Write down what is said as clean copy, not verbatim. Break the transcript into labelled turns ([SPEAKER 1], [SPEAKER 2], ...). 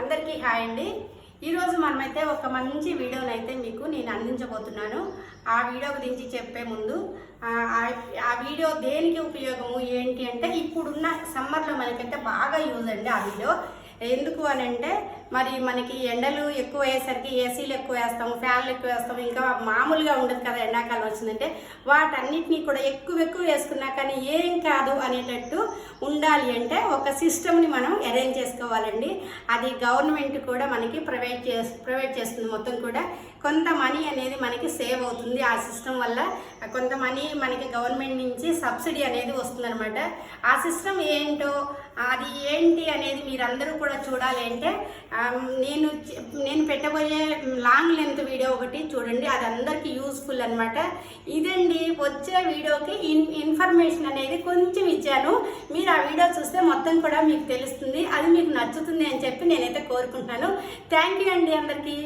[SPEAKER 1] అందరికీ హాయ్ అండి. ఈరోజు మనమైతే ఒక మంచి వీడియోనైతే మీకు నేను అందించబోతున్నాను. ఆ వీడియో గురించి చెప్పే ముందు ఆ వీడియో దేనికి ఉపయోగము ఏంటి అంటే, ఇప్పుడున్న సమ్మర్లో మనకైతే బాగా యూజ్ అండి ఆ వీడియో. ఎందుకు అని అంటే, మరి మనకి ఎండలు ఎక్కువ అయ్యేసరికి ఏసీలు ఎక్కువ వేస్తాము, ఫ్యాన్లు ఎక్కువ వేస్తాము, ఇంకా మామూలుగా ఉండదు కదా ఎండాకాలం వచ్చిందంటే. వాటన్నిటినీ కూడా ఎక్కువ వేసుకున్నా కానీ ఏం కాదు అనేటట్టు ఉండాలి అంటే ఒక సిస్టమ్ని మనం అరేంజ్ చేసుకోవాలండి. అది గవర్నమెంట్ కూడా మనకి ప్రొవైడ్ చేస్తుంది. మొత్తం కూడా కొంత మనీ అనేది మనకి సేవ్ అవుతుంది ఆ సిస్టమ్ వల్ల. కొంత మనీ మనకి గవర్నమెంట్ నుంచి సబ్సిడీ అనేది వస్తుందన్నమాట. ఆ సిస్టమ్ ఏంటో అది ఏంటి అనేది మీరందరూ కూడా చూడాలి అంటే నేను పెట్టబోయే లాంగ్ లెంత్ వీడియో ఒకటి చూడండి. అది అందరికీ యూస్ఫుల్ అనమాట. ఇదండి వచ్చే వీడియోకి ఇన్ఫర్మేషన్ అనేది కొంచెం ఇచ్చాను. మీరు ఆ వీడియో చూస్తే మొత్తం కూడా మీకు తెలుస్తుంది. అది మీకు నచ్చుతుంది అని చెప్పి నేనైతే కోరుకుంటున్నాను. థ్యాంక్ యూ అండి అందరికీ.